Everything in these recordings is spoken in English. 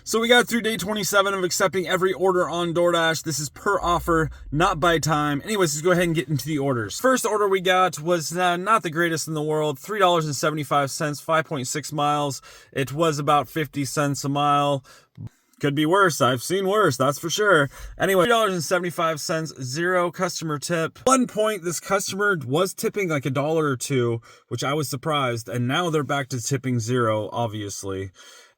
So we got through day 27 of accepting every order on DoorDash. This is per offer, not by time. Anyways, let's go ahead and get into the orders. First order we got was not the greatest in the world. $3.75, 5.6 miles. It was about 50 cents a mile. Could be worse. I've seen worse, that's for sure. Anyway, $3.75, zero customer tip. At one point, this customer was tipping like $1 or $2, which I was surprised. And now they're back to tipping zero, obviously.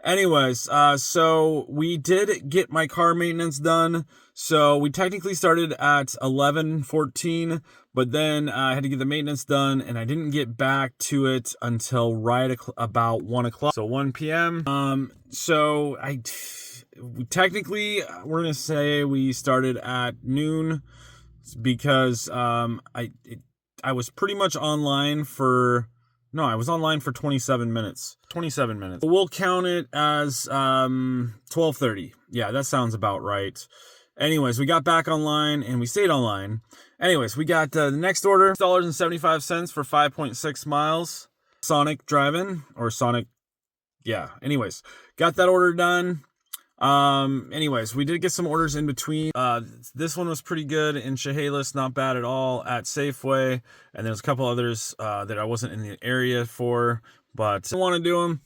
Anyways, so we did get my car maintenance done. So we technically started at 11:14, but then I had to get the maintenance done, and I didn't get back to it until about 1 o'clock. So 1 p.m. So technically we're gonna say we started at noon because I was pretty much online for. No, I was online for 27 minutes. 27 minutes. We'll count it as 12:30. Yeah, that sounds about right. Anyways, we got back online and we stayed online. Anyways, we got the next order, $6.75 for 5.6 miles. Sonic driving or Sonic. Yeah, anyways, got that order done. Anyways, we did get some orders in between. This one was pretty good in Chehalis, not bad at all. At Safeway, and there's a couple others that I wasn't in the area for, but I want to do them.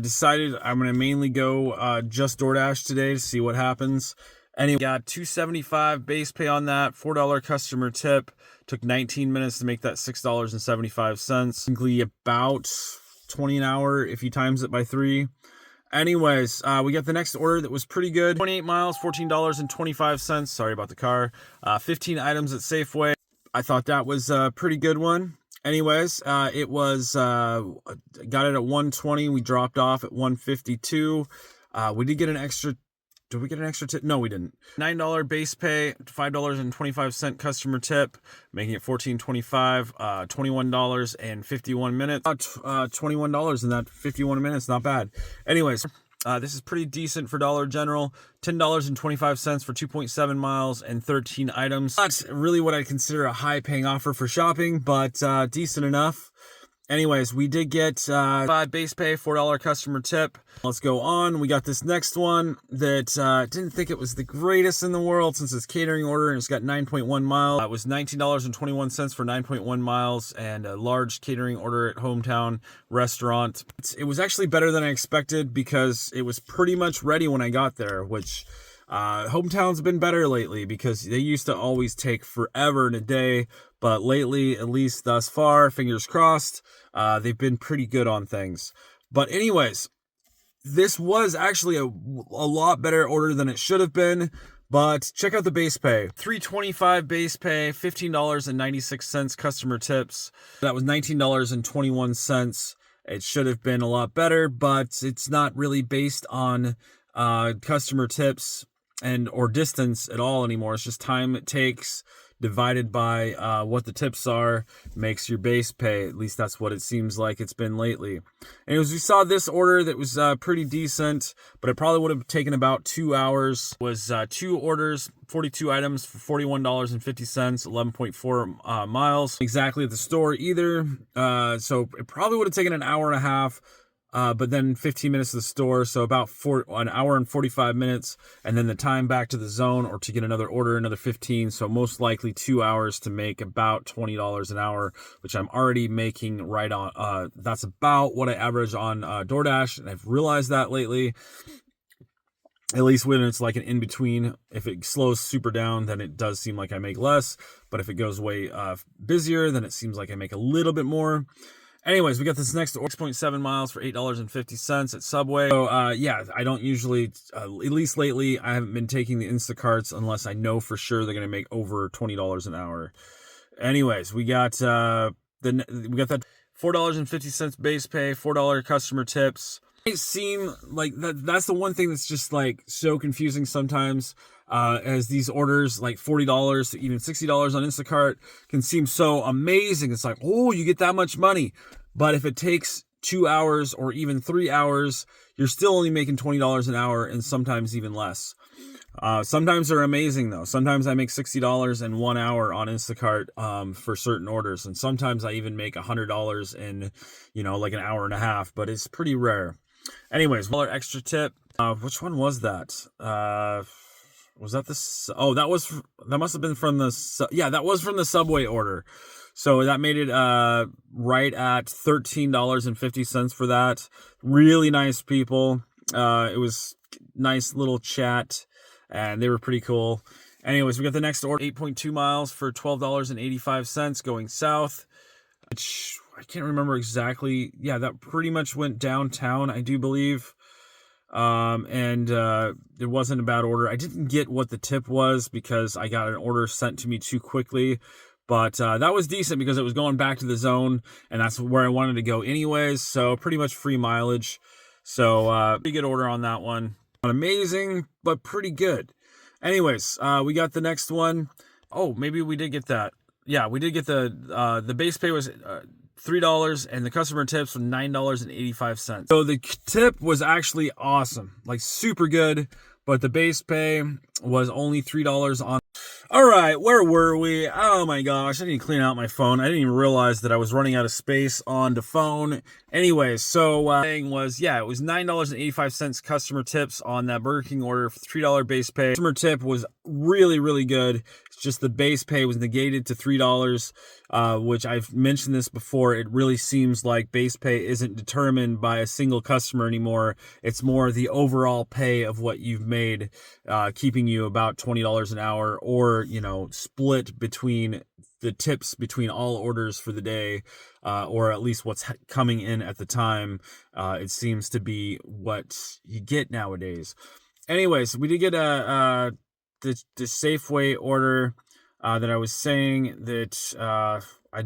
Decided I'm gonna mainly go just DoorDash today to see what happens. Anyway, got $2.75 base pay on that, $4 customer tip. Took 19 minutes to make that $6.75. Technically about 20 an hour if you times it by 3. Anyways, we got the next order that was pretty good. 28 miles, $14.25. Sorry about the car. 15 items at Safeway. I thought that was a pretty good one. Anyways, it was, got it at 120. We dropped off at 152. We did get an extra. Did we get an extra tip? No, we didn't. $9 base pay, $5.25 customer tip, making it $14.25, $21 and 51 minutes. $21 in that 51 minutes, not bad. Anyways, this is pretty decent for Dollar General. $10.25 for 2.7 miles and 13 items. Not really what I consider a high-paying offer for shopping, but decent enough. Anyways, we did get $5 base pay, $4 customer tip. Let's go on. We got this next one that didn't think it was the greatest in the world since it's catering order and it's got 9.1 miles. It was $19.21 for 9.1 miles and a large catering order at Hometown Restaurant. It was actually better than I expected because it was pretty much ready when I got there, which Hometown's been better lately because they used to always take forever and a day, but lately, at least thus far, fingers crossed, they've been pretty good on things. But anyways, this was actually a lot better order than it should have been, but check out the base pay. $3.25 base pay, $15.96 customer tips. That was $19.21. It should have been a lot better, but it's not really based on customer tips or distance at all anymore. It's just time it takes divided by what the tips are makes your base pay. At least that's what it seems like it's been lately. Anyways, we saw this order that was pretty decent, but it probably would have taken about 2 hours. It was 2 orders, 42 items for $41.50, 11.4 miles. Exactly at the store either. So it probably would have taken an hour and a half. But then 15 minutes to the store, so about an hour and 45 minutes, and then the time back to the zone or to get another order, another 15, so most likely 2 hours to make about $20 an hour, which I'm already making right on. That's about what I average on DoorDash, and I've realized that lately, at least when it's like an in-between. If it slows super down, then it does seem like I make less, but if it goes way busier, then it seems like I make a little bit more. Anyways, we got this next 6.7 miles for $8.50 at Subway. So, yeah, I don't usually, at least lately, I haven't been taking the Instacarts unless I know for sure they're going to make over $20 an hour. Anyways, we got that $4.50 base pay, $4 customer tips. It seem like that's the one thing that's just like so confusing sometimes, as these orders like $40 to even $60 on Instacart can seem so amazing. It's like, oh, you get that much money. But if it takes 2 hours or even 3 hours, you're still only making $20 an hour and sometimes even less. Sometimes they're amazing though. Sometimes I make $60 in 1 hour on Instacart for certain orders, and sometimes I even make $100 in, like an hour and a half, but it's pretty rare. Anyways, $1 extra tip. Which one was that? Was that the? Oh, that must have been from the. Yeah, that was from the Subway order. So that made it right at $13.50 for that. Really nice people. It was nice little chat, and they were pretty cool. Anyways, we got the next order, 8.2 miles for $12.85 going south, which I can't remember exactly. Yeah, that pretty much went downtown, I do believe. And it wasn't a bad order. I didn't get what the tip was because I got an order sent to me too quickly. But that was decent because it was going back to the zone, and that's where I wanted to go anyways. So pretty much free mileage. So pretty good order on that one. Not amazing, but pretty good. Anyways, we got the next one. Oh, maybe we did get that. Yeah, we did get the base pay was $3 and the customer tips were $9.85. So the tip was actually awesome, like super good, but the base pay was only $3 on. All right, where were we? Oh my gosh, I need to clean out my phone. I didn't even realize that I was running out of space on the phone. Anyways, so thing was, yeah, it was $9.85 customer tips on that Burger King order for $3 base pay. Customer tip was really, really good. It's just the base pay was negated to $3, which I've mentioned this before. It really seems like base pay isn't determined by a single customer anymore. It's more the overall pay of what you've made, keeping you about $20 an hour, or, you know, split between the tips between all orders for the day, or at least what's coming in at the time. It seems to be what you get nowadays. Anyways, we did get the Safeway order that I was saying that I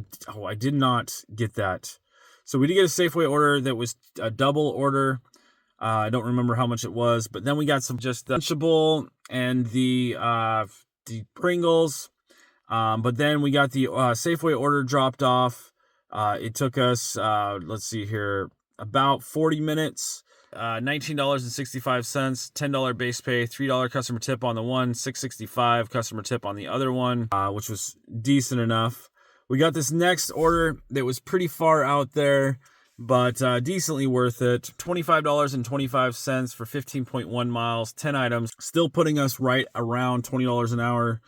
did not get that. So we did get a Safeway order that was a double order. I don't remember how much it was, but then we got some just the Lunchable and the Pringles. But then we got the Safeway order dropped off. It took us, let's see here, about 40 minutes. $19.65, $10 base pay, $3 customer tip on the one, $6.65 customer tip on the other one, which was decent enough. We got this next order that was pretty far out there, but decently worth it. $25.25 for 15.1 miles, 10 items, still putting us right around $20 an hour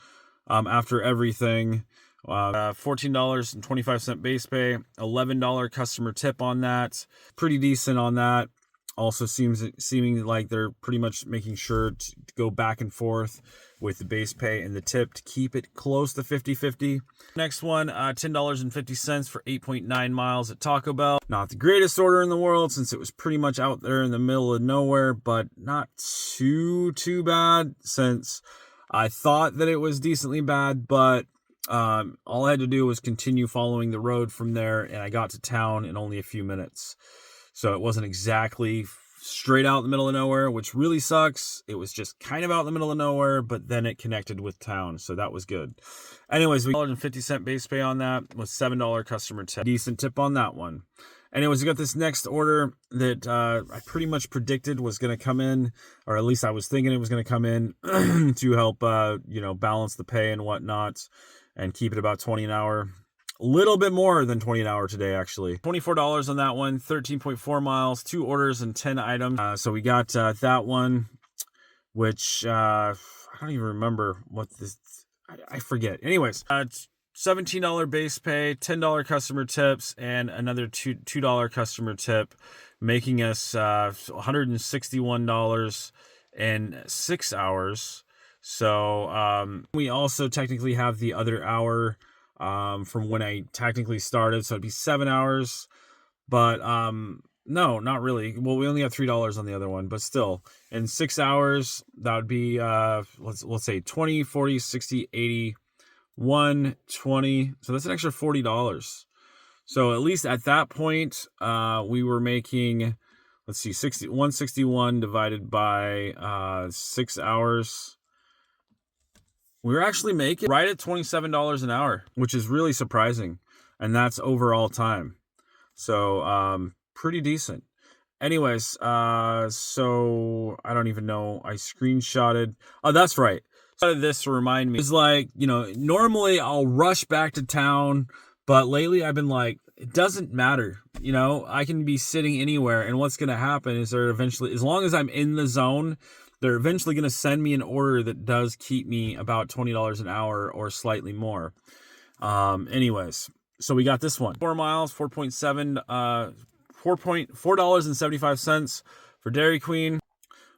after everything. $14.25 base pay, $11 customer tip on that. Pretty decent on that. Also seeming like they're pretty much making sure to go back and forth with the base pay and the tip to keep it close to 50-50. Next one, $10.50 for 8.9 miles at Taco Bell. Not the greatest order in the world since it was pretty much out there in the middle of nowhere, but not too bad since I thought that it was decently bad, but all I had to do was continue following the road from there, and I got to town in only a few minutes. So it wasn't exactly straight out in the middle of nowhere, which really sucks. It was just kind of out in the middle of nowhere, but then it connected with town, so that was good. Anyways, we got $1.50 base pay on that with $7 customer tip. Decent tip on that one. Anyways, we got this next order that I pretty much predicted was going to come in, or at least I was thinking it was going to come in to help, balance the pay and whatnot and keep it about 20 an hour. A little bit more than 20 an hour today, actually. $24 on that one, 13.4 miles, 2 orders and 10 items. So we got that one, which I don't even remember what this, I forget. Anyways, $17 base pay, $10 customer tips, and another $2 customer tip, making us $161 in 6 hours. So we also technically have the other hour from when I technically started, so it'd be 7 hours, but no, not really. Well, we only have $3 on the other one, but still, in 6 hours, that would be let's say 20, 40, 60, 80, 120. So that's an extra $40. So at least at that point, we were making, let's see, 161 divided by 6 hours. We were actually making right at $27 an hour, which is really surprising. And that's overall time. So pretty decent. Anyways, so I don't even know. I screenshotted. Oh, that's right. So this to remind me. It's like, normally I'll rush back to town, but lately I've been like, it doesn't matter. You know, I can be sitting anywhere, and what's going to happen is they're eventually, as long as I'm in the zone, they're eventually going to send me an order that does keep me about $20 an hour or slightly more. Anyways, so we got this one. 4 miles, 4.7, $4.75 for Dairy Queen,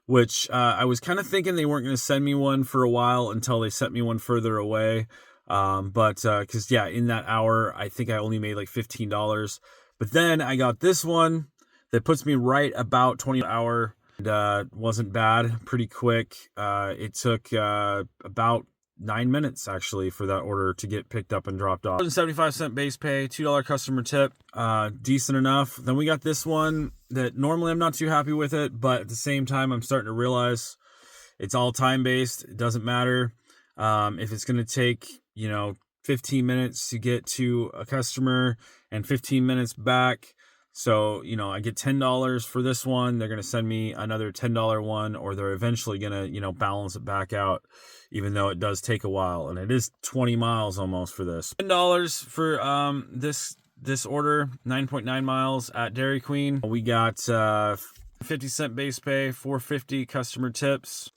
which I was kind of thinking they weren't going to send me one for a while until they sent me one further away. Because yeah, in that hour, I think I only made like $15. But then I got this one that puts me right about $20 an hour. And, wasn't bad, pretty quick. It took about 9 minutes actually for that order to get picked up and dropped off. 75-cent base pay, $2 customer tip, decent enough. Then we got this one that normally I'm not too happy with it, but at the same time I'm starting to realize it's all time based. It doesn't matter if it's going to take 15 minutes to get to a customer and 15 minutes back. So, I get $10 for this one. They're going to send me another $10 one, or they're eventually going to, balance it back out, even though it does take a while. And it is 20 miles almost for this. $10 for this order, 9.9 miles at Dairy Queen. We got 50-cent base pay, $4.50 customer tips.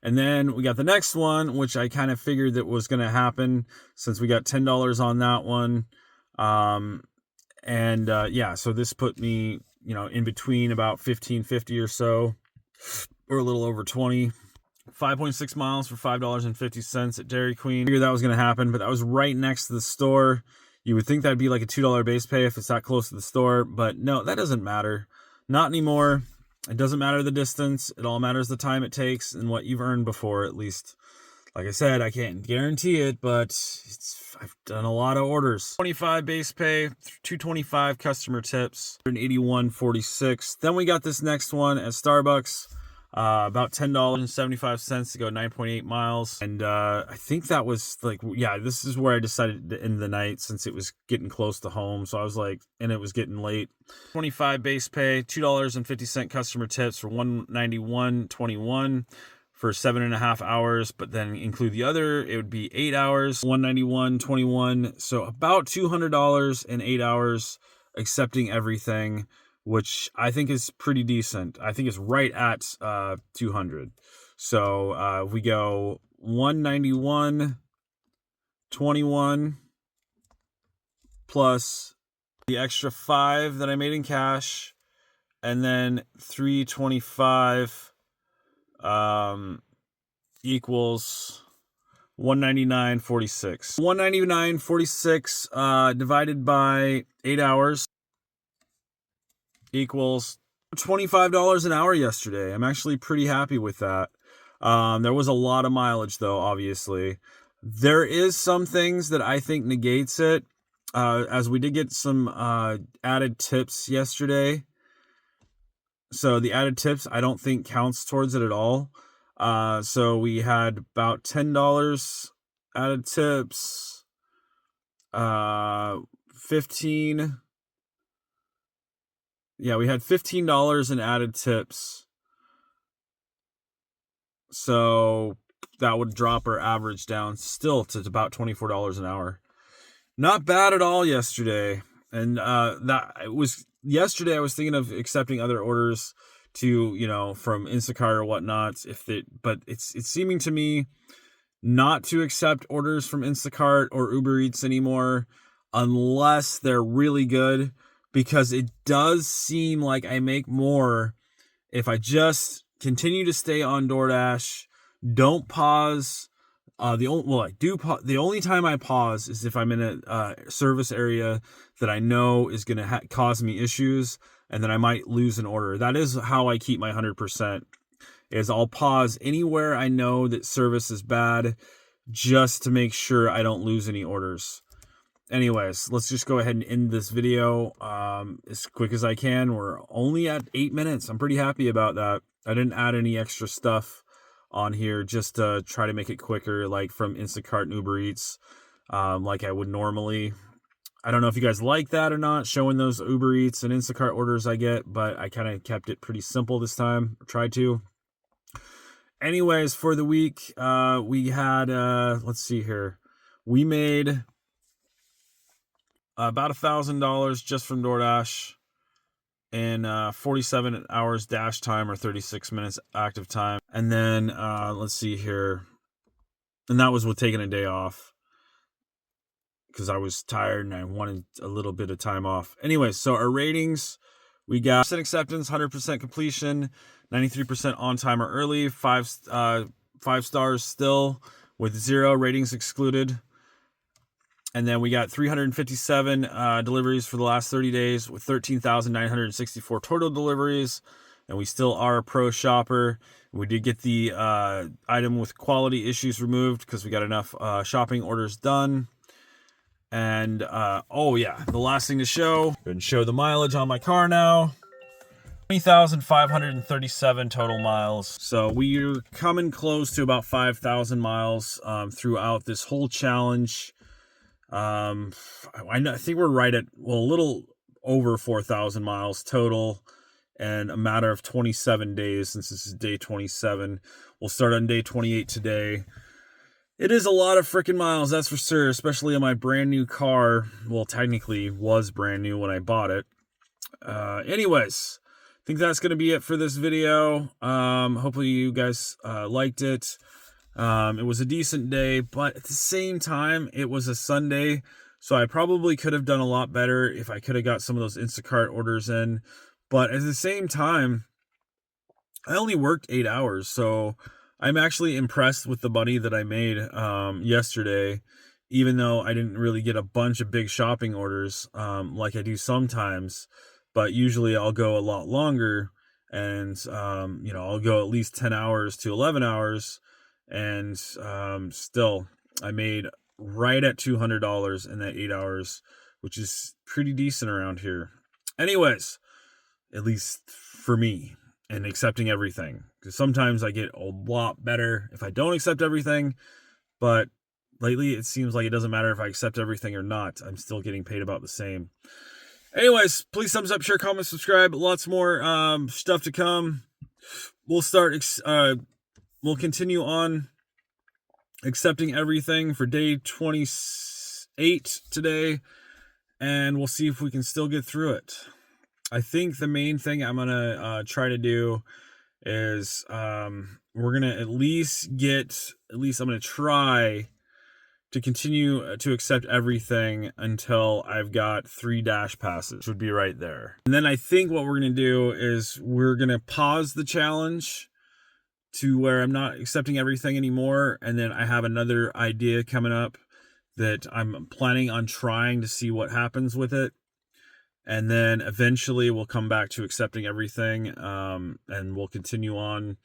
And then we got the next one, which I kind of figured that was going to happen since we got $10 on that one. So this put me, in between about $15.50 or so, or a little over 20. 5.6 miles for $5.50 at Dairy Queen. I figured that was going to happen, but that was right next to the store. You would think that'd be like a $2 base pay if it's that close to the store, but no, that doesn't matter. Not anymore. It doesn't matter the distance. It all matters the time it takes and what you've earned before, at least. Like I said, I can't guarantee it, but I've done a lot of orders. 25 base pay, 225 customer tips, 181.46. Then we got this next one at Starbucks, about $10.75 to go 9.8 miles. And I think that was this is where I decided to end the night since it was getting close to home. So I was like, and it was getting late. 25 base pay, $2.50 customer tips for $191.21. for 7.5 hours, but then include the other, it would be 8 hours, $191.21. So about $200 in 8 hours, accepting everything, which I think is pretty decent. I think it's right at 200. So we go 191.21 plus the extra 5 that I made in cash, and then 325 equals 199.46. 199.46 divided by 8 hours equals $25 an hour yesterday. I'm actually pretty happy with that. There was a lot of mileage though, obviously. There is some things that I think negates it, as we did get some added tips yesterday. So the added tips I don't think counts towards it at all. So we had about $10 added tips, 15. Yeah, we had $15 in added tips. So that would drop our average down still to about $24 an hour. Not bad at all yesterday. And yesterday I was thinking of accepting other orders to, from Instacart or whatnot, but it's seeming to me not to accept orders from Instacart or Uber Eats anymore unless they're really good, because it does seem like I make more if I just continue to stay on DoorDash, don't pause. The only time I pause is if I'm in a service area that I know is going to cause me issues, and then I might lose an order. That is how I keep my 100%. Is I'll pause anywhere I know that service is bad, just to make sure I don't lose any orders. Anyways, let's just go ahead and end this video as quick as I can. We're only at 8 minutes. I'm pretty happy about that. I didn't add any extra stuff on here just to try to make it quicker, like from Instacart and Uber Eats, like I would normally. I don't know if you guys like that or not, showing those Uber Eats and Instacart orders I get, but I kind of kept it pretty simple this time, tried to. Anyways, for the week, we had, let's see here. We made about $1,000 just from DoorDash in 47 hours dash time, or 36 minutes active time. And then let's see here, and that was with taking a day off because I was tired and I wanted a little bit of time off. Anyway, so our ratings, we got 100% acceptance, 100% completion, 93% on time or early, 5 stars still with 0 ratings excluded. And then we got 357 deliveries for the last 30 days with 13,964 total deliveries. And we still are a pro shopper. We did get the item with quality issues removed because we got enough shopping orders done. And oh yeah, the last thing to show, and show the mileage on my car now. 20,537 total miles. So we're coming close to about 5,000 miles throughout this whole challenge. I think we're right at, well, a little over 4,000 miles total, and a matter of 27 days since this is day 27. We'll start on day 28 today. It is a lot of freaking miles, that's for sure, especially on my brand new car. Well, technically was brand new when I bought it. Anyways, I think that's going to be it for this video. Hopefully you guys liked it. It was a decent day, but at the same time, it was a Sunday, so I probably could have done a lot better if I could have got some of those Instacart orders in. But at the same time, I only worked 8 hours, so I'm actually impressed with the money that I made yesterday, even though I didn't really get a bunch of big shopping orders like I do sometimes. But usually I'll go a lot longer, and I'll go at least 10 hours to 11 hours. And still, I made right at $200 in that 8 hours, which is pretty decent around here. Anyways, at least for me, and accepting everything. Because sometimes I get a lot better if I don't accept everything, but lately it seems like it doesn't matter if I accept everything or not. I'm still getting paid about the same. Anyways, please thumbs up, share, comment, subscribe. Lots more stuff to come. We'll continue on accepting everything for day 28 today, and we'll see if we can still get through it. I think the main thing I'm going to try to do is we're going to I'm going to try to continue to accept everything until I've got 3 dash passes, which would be right there. And then I think what we're going to do is we're going to pause the challenge to where I'm not accepting everything anymore, and then I have another idea coming up that I'm planning on trying to see what happens with it, and then eventually we'll come back to accepting everything, and we'll continue on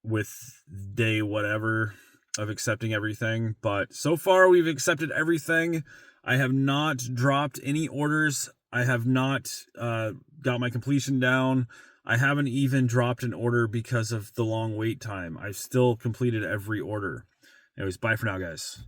with day whatever of accepting everything. But so far we've accepted everything. I have not dropped any orders. I have not got my completion down. I haven't even dropped an order because of the long wait time. I've still completed every order. Anyways, bye for now, guys.